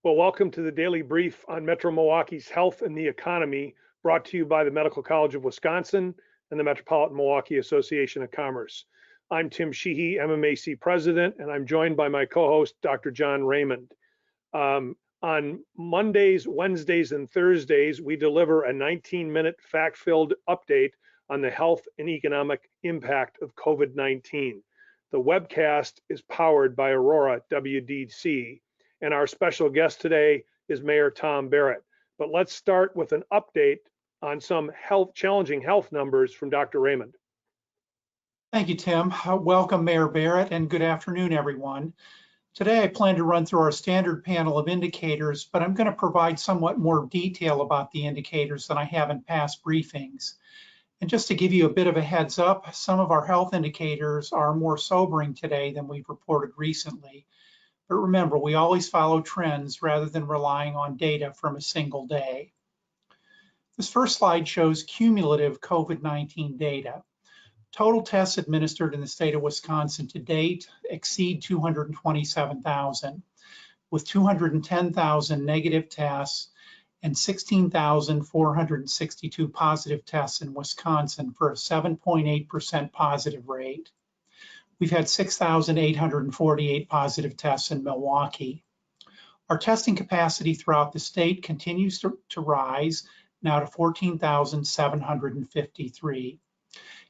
Well, welcome to the Daily Brief on Metro Milwaukee's health and the economy, brought to you by the Medical College of Wisconsin and the Metropolitan Milwaukee Association of Commerce. I'm Tim Sheehy, MMAC president, and I'm joined by my co-host, Dr. John Raymond. On Mondays, Wednesdays, and Thursdays, we deliver a 19-minute fact-filled update on the health and economic impact of COVID-19. The webcast is powered by Aurora WDC. And our special guest today is Mayor Tom Barrett. But let's start with an update on some challenging health numbers from Dr. Raymond. Thank you, Tim. Welcome, Mayor Barrett, and good afternoon, everyone. Today, I plan to run through our standard panel of indicators, but I'm going to provide somewhat more detail about the indicators than I have in past briefings. And just to give you a bit of a heads up, some of our health indicators are more sobering today than we've reported recently. But remember, we always follow trends rather than relying on data from a single day. This first slide shows cumulative COVID-19 data. Total tests administered in the state of Wisconsin to date exceed 227,000, with 210,000 negative tests and 16,462 positive tests in Wisconsin for a 7.8% positive rate. We've had 6,848 positive tests in Milwaukee. Our testing capacity throughout the state continues to rise, now to 14,753.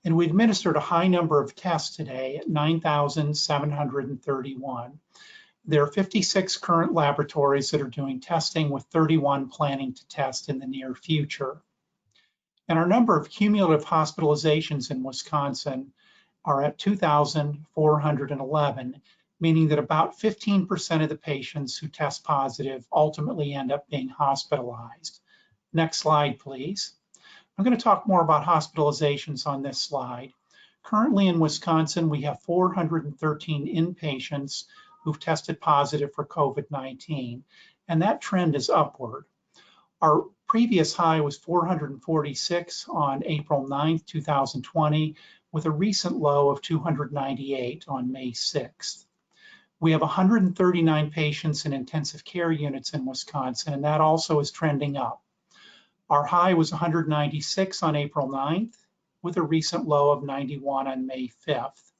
And we administered a high number of tests today at 9,731. There are 56 current laboratories that are doing testing, with 31 planning to test in the near future. And our number of cumulative hospitalizations in Wisconsin are at 2,411, meaning that about 15% of the patients who test positive ultimately end up being hospitalized. Next slide, please. I'm going to talk more about hospitalizations on this slide. Currently in Wisconsin, we have 413 inpatients who've tested positive for COVID-19, and that trend is upward. Our previous high was 446 on April 9th, 2020, with a recent low of 298 on May 6th. We have 139 patients in intensive care units in Wisconsin, and that also is trending up. Our high was 196 on April 9th, with a recent low of 91 on May 5th.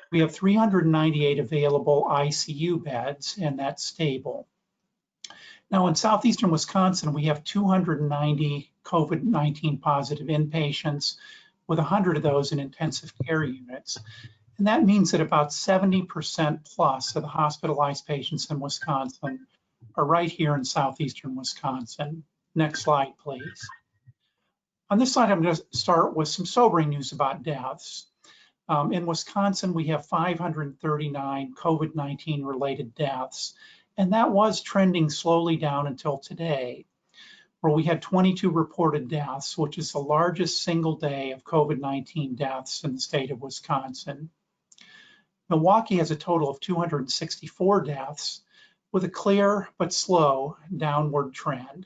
We have 398 available ICU beds, and that's stable. Now in southeastern Wisconsin, we have 290 COVID-19 positive inpatients, with 100 of those in intensive care units. And that means that about 70% plus of the hospitalized patients in Wisconsin are right here in southeastern Wisconsin. Next slide, please. On this slide, I'm going to start with some sobering news about deaths. In Wisconsin, we have 539 COVID-19 related deaths, and that was trending slowly down until today, where we had 22 reported deaths, which is the largest single day of COVID-19 deaths in the state of Wisconsin. Milwaukee has a total of 264 deaths, with a clear but slow downward trend.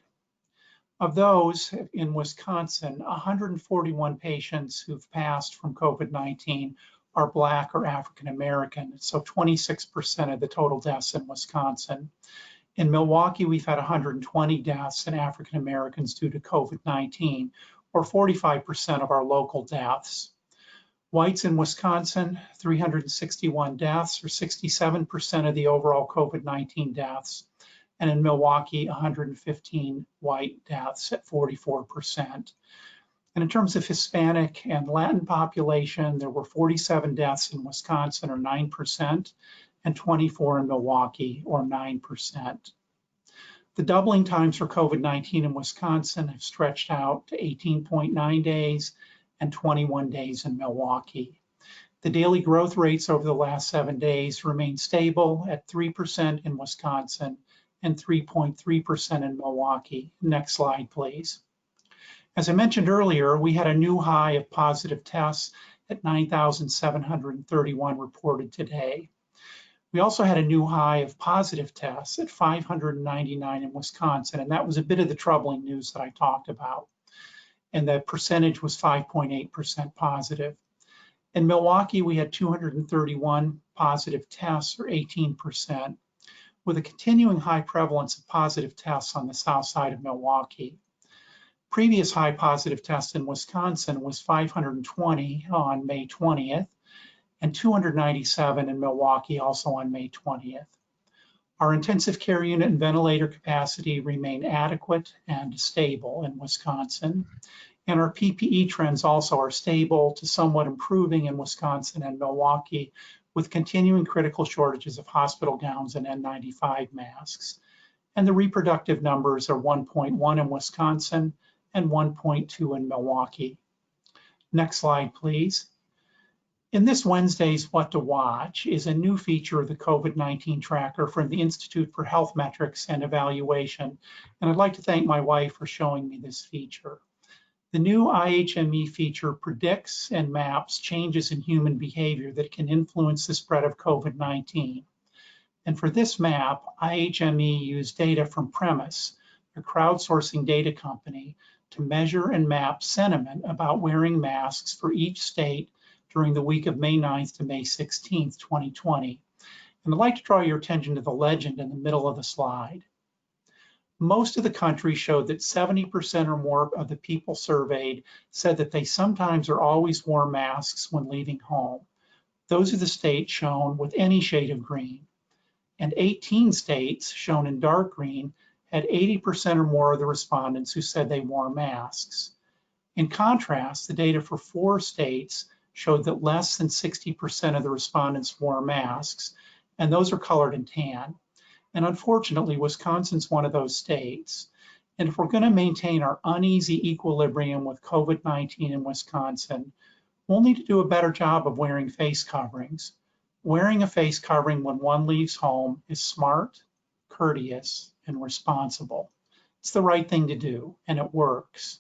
Of those in Wisconsin, 141 patients who've passed from COVID-19 are Black or African American, so 26% of the total deaths in Wisconsin. In Milwaukee, we've had 120 deaths in African Americans due to COVID-19, or 45% of our local deaths. Whites in Wisconsin, 361 deaths, or 67% of the overall COVID-19 deaths. And in Milwaukee, 115 white deaths at 44%. And in terms of Hispanic and Latin population, there were 47 deaths in Wisconsin, or 9%, and 24 in Milwaukee, or 9%. The doubling times for COVID-19 in Wisconsin have stretched out to 18.9 days and 21 days in Milwaukee. The daily growth rates over the last 7 days remain stable at 3% in Wisconsin and 3.3% in Milwaukee. Next slide, please. As I mentioned earlier, we had a new high of positive tests at 9,731 reported today. We also had a new high of positive tests at 599 in Wisconsin, and that was a bit of the troubling news that I talked about. And the percentage was 5.8% positive. In Milwaukee, we had 231 positive tests, or 18%. with a continuing high prevalence of positive tests on the south side of Milwaukee. Previous high positive tests in Wisconsin was 520 on May 20th and 297 in Milwaukee also on May 20th. Our intensive care unit and ventilator capacity remain adequate and stable in Wisconsin. And our PPE trends also are stable to somewhat improving in Wisconsin and Milwaukee, with continuing critical shortages of hospital gowns and N95 masks. And the reproductive numbers are 1.1 in Wisconsin and 1.2 in Milwaukee. Next slide, please. In this Wednesday's What to Watch is a new feature of the COVID-19 tracker from the Institute for Health Metrics and Evaluation. And I'd like to thank my wife for showing me this feature. The new IHME feature predicts and maps changes in human behavior that can influence the spread of COVID-19. And for this map, IHME used data from Premise, a crowdsourcing data company, to measure and map sentiment about wearing masks for each state during the week of May 9th to May 16th, 2020. And I'd like to draw your attention to the legend in the middle of the slide. Most of the country showed that 70% or more of the people surveyed said that they sometimes or always wore masks when leaving home. Those are the states shown with any shade of green. And 18 states, shown in dark green, had 80% or more of the respondents who said they wore masks. In contrast, the data for 4 states showed that less than 60% of the respondents wore masks, and those are colored in tan. And unfortunately, Wisconsin's one of those states. And if we're going to maintain our uneasy equilibrium with COVID-19 in Wisconsin, we'll need to do a better job of wearing face coverings. Wearing a face covering when one leaves home is smart, courteous, and responsible. It's the right thing to do, and it works.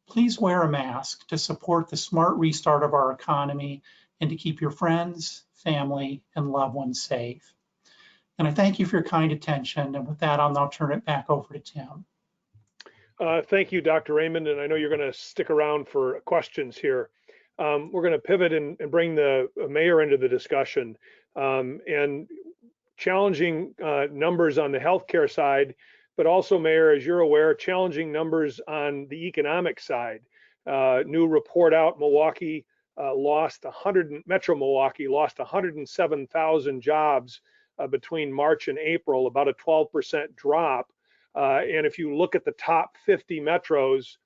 Please wear a mask to support the smart restart of our economy and to keep your friends, family, and loved ones safe. And I thank you for your kind attention. And with that, I'll now turn it back over to Tim. Thank you, Dr. Raymond. And I know you're going to stick around for questions here. We're going to pivot and bring the mayor into the discussion. And challenging numbers on the healthcare side, but also, Mayor, as you're aware, challenging numbers on the economic side. New report out, Milwaukee Metro Milwaukee lost 107,000 jobs between March and April, about a 12% drop. And if you look at the top 50 metros,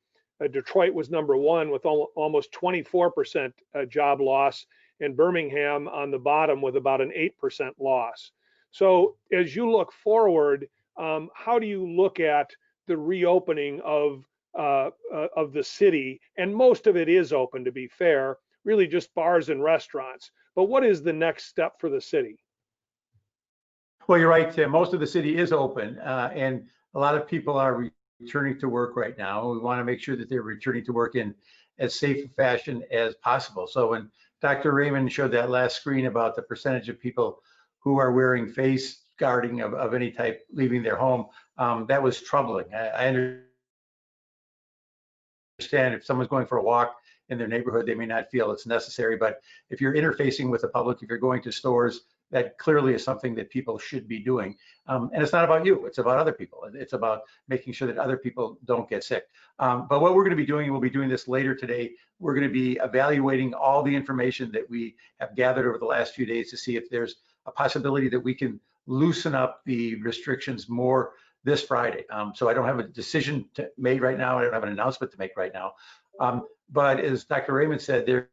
Detroit was number 1 with almost 24% job loss, and Birmingham on the bottom with about an 8% loss. So as you look forward, how do you look at the reopening of the city? And most of it is open, to be fair, really just bars and restaurants. But what is the next step for the city? Well, you're right, Tim. Most of the city is open, and a lot of people are returning to work right now. We want to make sure that they're returning to work in as safe a fashion as possible. So when Dr. Raymond showed that last screen about the percentage of people who are wearing face guarding of any type leaving their home, that was troubling. I understand if someone's going for a walk in their neighborhood, they may not feel it's necessary, but if you're interfacing with the public, if you're going to stores, that clearly is something that people should be doing. And it's not about you, it's about other people. It's about making sure that other people don't get sick. But what we're going to be doing, and we'll be doing this later today, we're going to be evaluating all the information that we have gathered over the last few days to see if there's a possibility that we can loosen up the restrictions more this Friday. So I don't have a decision made right now. I don't have an announcement to make right now. But as Dr. Raymond said, there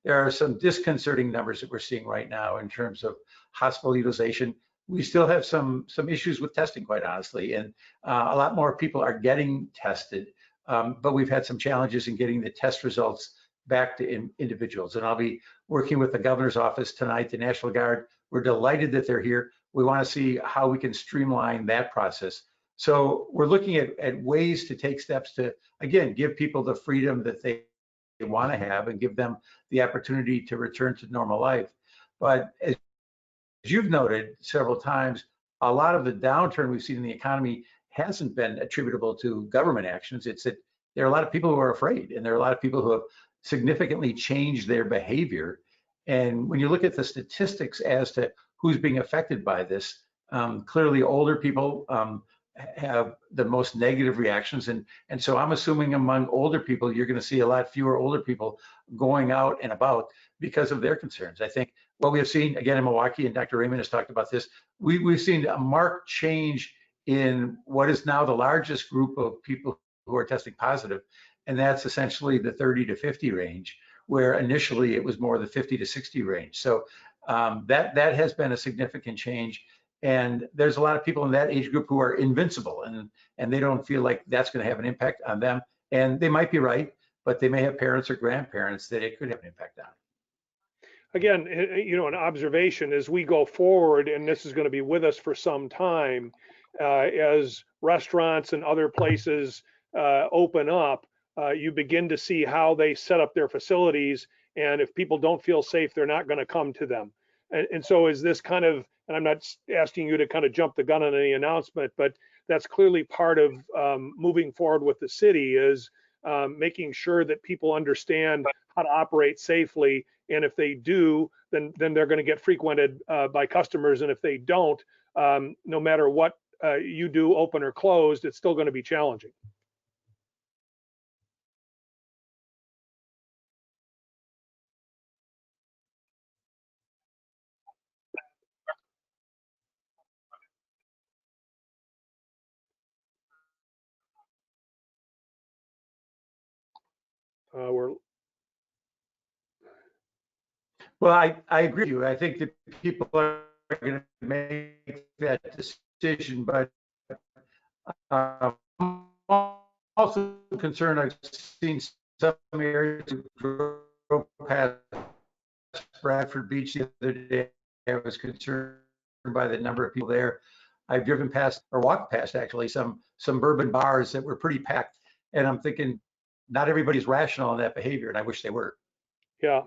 are some disconcerting numbers that we're seeing right now in terms of hospital utilization. We still have some issues with testing, quite honestly, and a lot more people are getting tested, but we've had some challenges in getting the test results back to individuals. And I'll be working with the governor's office tonight, the National Guard. We're delighted that they're here. We want to see how we can streamline that process. So we're looking at ways to take steps to, again, give people the freedom that they want to have and give them the opportunity to return to normal life. But as you've noted several times, a lot of the downturn we've seen in the economy hasn't been attributable to government actions. It's that there are a lot of people who are afraid, and there are a lot of people who have significantly changed their behavior. And when you look at the statistics as to who's being affected by this, Clearly, older people have the most negative reactions, and so I'm assuming among older people, you're going to see a lot fewer older people going out and about because of their concerns. I think what we have seen again in Milwaukee, and Dr. Raymond has talked about this, we've seen a marked change in what is now the largest group of people who are testing positive, and that's essentially the 30 to 50 range, where initially it was more the 50 to 60 range. So that has been a significant change. And there's a lot of people in that age group who are invincible, and they don't feel like that's going to have an impact on them. And they might be right, but they may have parents or grandparents that it could have an impact on. Again, you know, an observation as we go forward, and this is going to be with us for some time, as restaurants and other places open up, you begin to see how they set up their facilities. And if people don't feel safe, they're not going to come to them. And so is this kind of, and I'm not asking you to kind of jump the gun on any announcement, but that's clearly part of moving forward with the city, is making sure that people understand how to operate safely. And if they do, then they're going to get frequented by customers. And if they don't, no matter what you do, open or closed, it's still going to be challenging. Well, I agree with you. I think that people are going to make that decision, but I'm also concerned. I've seen some areas grow past Bradford Beach the other day. I was concerned by the number of people there. I've driven past, or walked past actually, some bourbon bars that were pretty packed, and I'm thinking not everybody's rational in that behavior, and I wish they were. Yeah.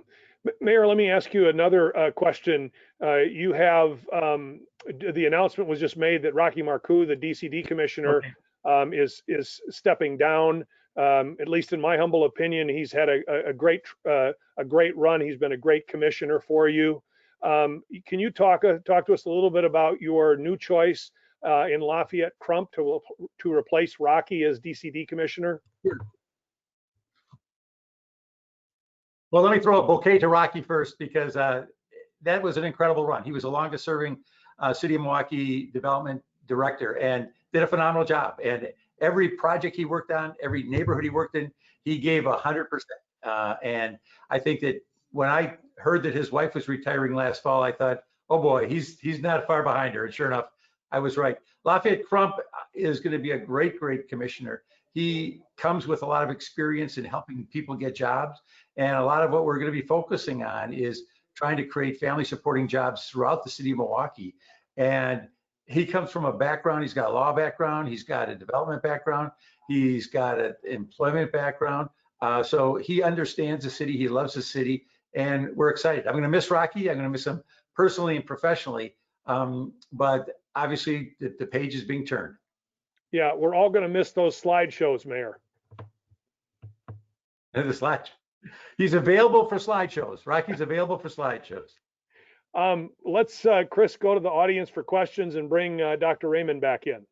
Mayor, let me ask you another question. You have, the announcement was just made that Rocky Marcoux, the DCD commissioner, is stepping down. At least in my humble opinion, he's had a great run. He's been a great commissioner for you. Can you talk to us a little bit about your new choice in Lafayette Crump to replace Rocky as DCD commissioner? Sure. Well, let me throw a bouquet to Rocky first, because that was an incredible run. He was the longest serving City of Milwaukee development director and did a phenomenal job. And every project he worked on, every neighborhood he worked in, he gave 100%. And I think that when I heard that his wife was retiring last fall, I thought, oh boy, he's not far behind her. And sure enough, I was right. Lafayette Crump is going to be a great commissioner. He comes with a lot of experience in helping people get jobs. And a lot of what we're going to be focusing on is trying to create family supporting jobs throughout the city of Milwaukee. And he comes from a background, he's got a law background, he's got a development background, he's got an employment background. So he understands the city, he loves the city, and we're excited. I'm going to miss Rocky. I'm going to miss him personally and professionally. But obviously the page is being turned. Yeah, we're all going to miss those slideshows, Mayor. And the slide. He's available for slideshows. Rocky's available for slideshows. Let's, Chris, go to the audience for questions and bring Dr. Raymond back in.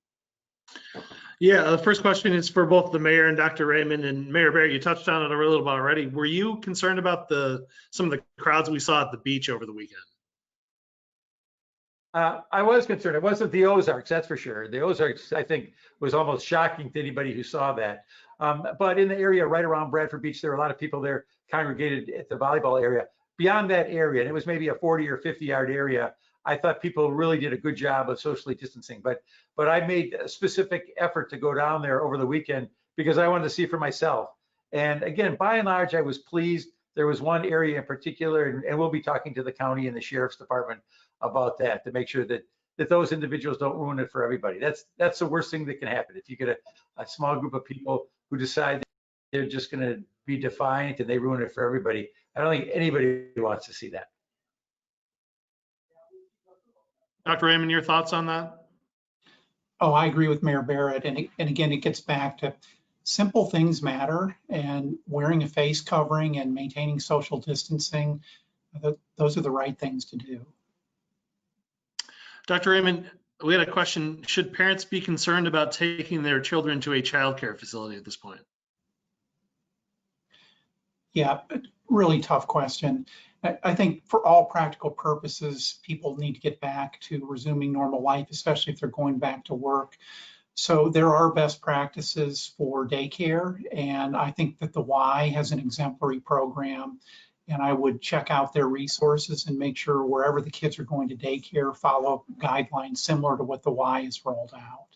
Yeah, the first question is for both the mayor and Dr. Raymond. And Mayor Barrett, you touched on it a little bit already. Were you concerned about some of the crowds we saw at the beach over the weekend? I was concerned. It wasn't the Ozarks, that's for sure. The Ozarks, I think, was almost shocking to anybody who saw that. But in the area right around Bradford Beach, there were a lot of people there congregated at the volleyball area. Beyond that area, and it was maybe a 40 or 50-yard area, I thought people really did a good job of socially distancing. But I made a specific effort to go down there over the weekend because I wanted to see for myself. And again, by and large, I was pleased. There was one area in particular, and we'll be talking to the county and the sheriff's department about that to make sure that those individuals don't ruin it for everybody. That's the worst thing that can happen. If you get a small group of people who decide they're just going to be defiant and they ruin it for everybody, I don't think anybody wants to see that. Dr. Raymond, your thoughts on that? Oh, I agree with Mayor Barrett. And again, it gets back to simple things matter, and wearing a face covering and maintaining social distancing, those are the right things to do. Dr. Raymond, We had a question, should parents be concerned about taking their children to a childcare facility at this point? Yeah, really tough question. I think for all practical purposes, people need to get back to resuming normal life, especially if they're going back to work. So there are best practices for daycare, and I think that the Y has an exemplary program, and I would check out their resources and make sure wherever the kids are going to daycare, follow guidelines similar to what the Y has rolled out.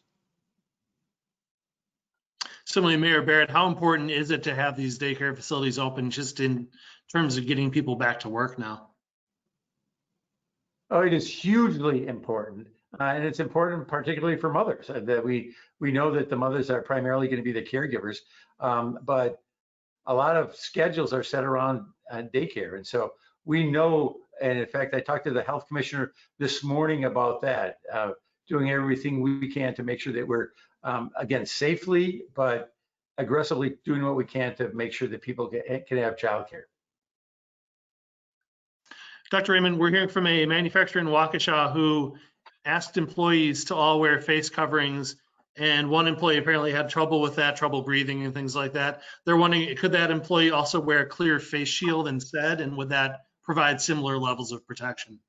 Similarly, Mayor Barrett, how important is it to have these daycare facilities open just in terms of getting people back to work now? Oh, it is hugely important. And it's important particularly for mothers that we know that the mothers are primarily going to be the caregivers, but a lot of schedules are set around daycare. And so we know, and in fact, I talked to the health commissioner this morning about that, doing everything we can to make sure that we're, again, safely, but aggressively doing what we can to make sure that people can have childcare. Dr. Raymond, we're hearing from a manufacturer in Waukesha who asked employees to all wear face coverings, and one employee apparently had trouble with that, trouble breathing and things like that. They're wondering, could that employee also wear a clear face shield instead, and would that provide similar levels of protection?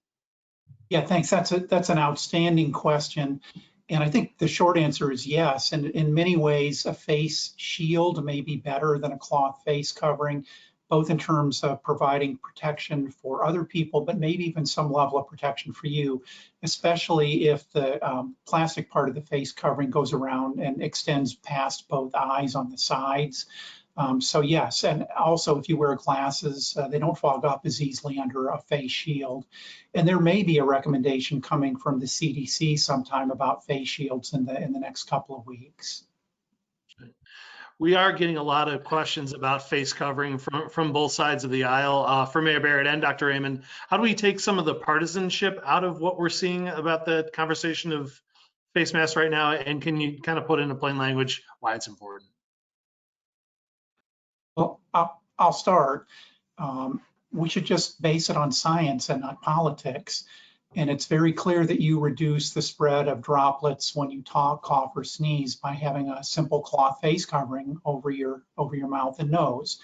Yeah, thanks. That's an outstanding question. And I think the short answer is yes. And in many ways, a face shield may be better than a cloth face covering, both in terms of providing protection for other people, but maybe even some level of protection for you, especially if the plastic part of the face covering goes around and extends past both eyes on the sides. So yes, and also if you wear glasses, they don't fog up as easily under a face shield. And there may be a recommendation coming from the CDC sometime about face shields in the next couple of weeks. We are getting a lot of questions about face covering from both sides of the aisle, for Mayor Barrett and Dr. Raymond. How do we take some of the partisanship out of what we're seeing about the conversation of face masks right now? And can you kind of put into plain language why it's important? Well, I'll start. We should just base it on science and not politics. And it's very clear that you reduce the spread of droplets when you talk, cough, or sneeze by having a simple cloth face covering over your mouth and nose.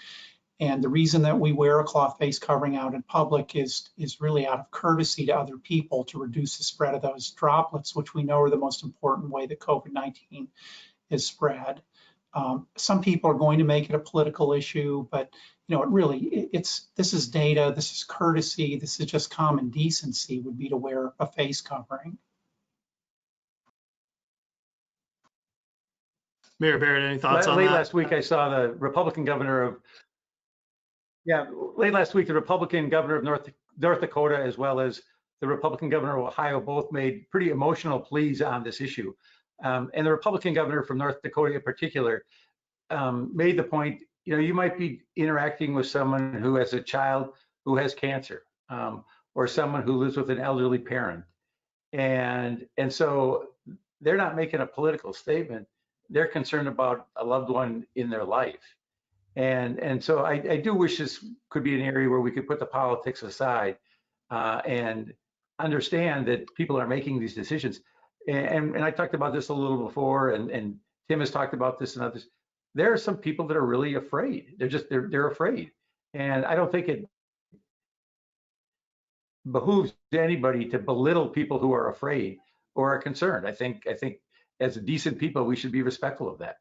And the reason that we wear a cloth face covering out in public is really out of courtesy to other people to reduce the spread of those droplets, which we know are the most important way that COVID-19 is spread. Some people are going to make it a political issue, but this is data, this is courtesy, this is just common decency would be to wear a face covering. Mayor Barrett, any thoughts on that? Late last week, I saw the Republican governor of, late last week, the Republican governor of North Dakota, as well as the Republican governor of Ohio, both made pretty emotional pleas on this issue. And the Republican governor from North Dakota in particular made the point, you might be interacting with someone who has a child who has cancer, or someone who lives with an elderly parent. And so they're not making a political statement. They're concerned about a loved one in their life. And so I do wish this could be an area where we could put the politics aside and understand that people are making these decisions. And I talked about this a little before, and Tim has talked about this and others. There are some people that are really afraid. They're afraid. And I don't think it behooves anybody to belittle people who are afraid or are concerned. I think as decent people, we should be respectful of that.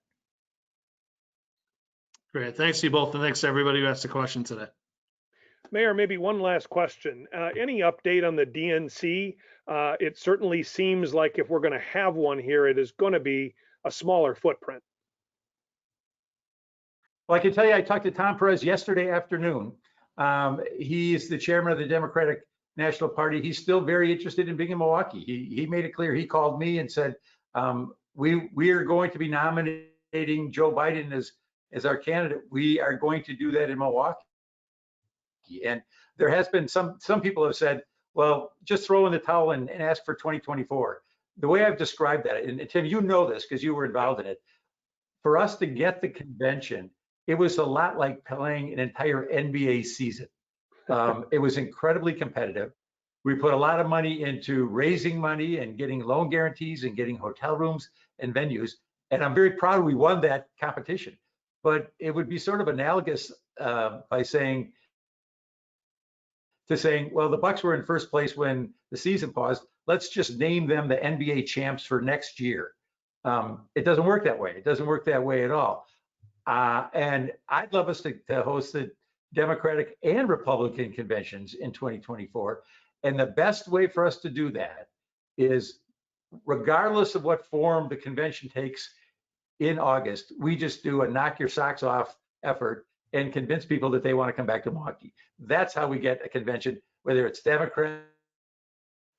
Great. Thanks to you both, and thanks to everybody who asked a question today. Mayor, maybe one last question. Any update on the DNC? It certainly seems like if we're going to have one here, it is going to be a smaller footprint. Well, I can tell you, I talked to Tom Perez yesterday afternoon. He is the chairman of the Democratic National Party. He's still very interested in being in Milwaukee. He made it clear. He called me and said, we are going to be nominating Joe Biden as our candidate. We are going to do that in Milwaukee. And there has been some people have said, well, just throw in the towel and ask for 2024. The way I've described that, and Tim, you know this because you were involved in it, for us to get the convention, it was a lot like playing an entire NBA season. It was incredibly competitive. We put a lot of money into raising money and getting loan guarantees and getting hotel rooms and venues. And I'm very proud we won that competition. But it would be sort of analogous by saying, well, the Bucks were in first place when the season paused. Let's just name them the NBA champs for next year. It doesn't work that way. It doesn't work that way at all. And I'd love us to host the Democratic and Republican conventions in 2024. And the best way for us to do that is, regardless of what form the convention takes in August, we just do a knock your socks off effort and convince people that they want to come back to Milwaukee. That's how we get a convention, whether it's Democrat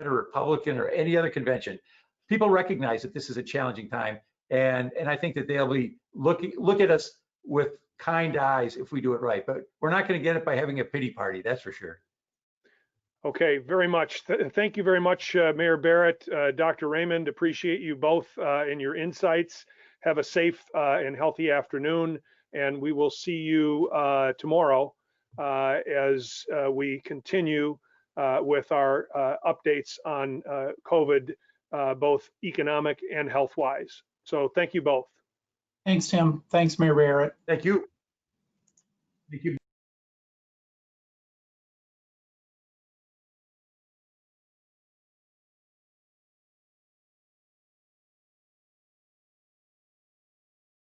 or Republican or any other convention. People recognize that this is a challenging time, and I think that they'll be look at us with kind eyes if we do it right. But we're not going to get it by having a pity party, that's for sure. Okay, very much. Thank you very much, Mayor Barrett, Dr. Raymond. Appreciate you both and your insights. Have a safe and healthy afternoon, and we will see you tomorrow as we continue with our updates on COVID, both economic and health-wise. So thank you both. Thanks, Tim. Thanks, Mayor Barrett. Thank you. Thank you.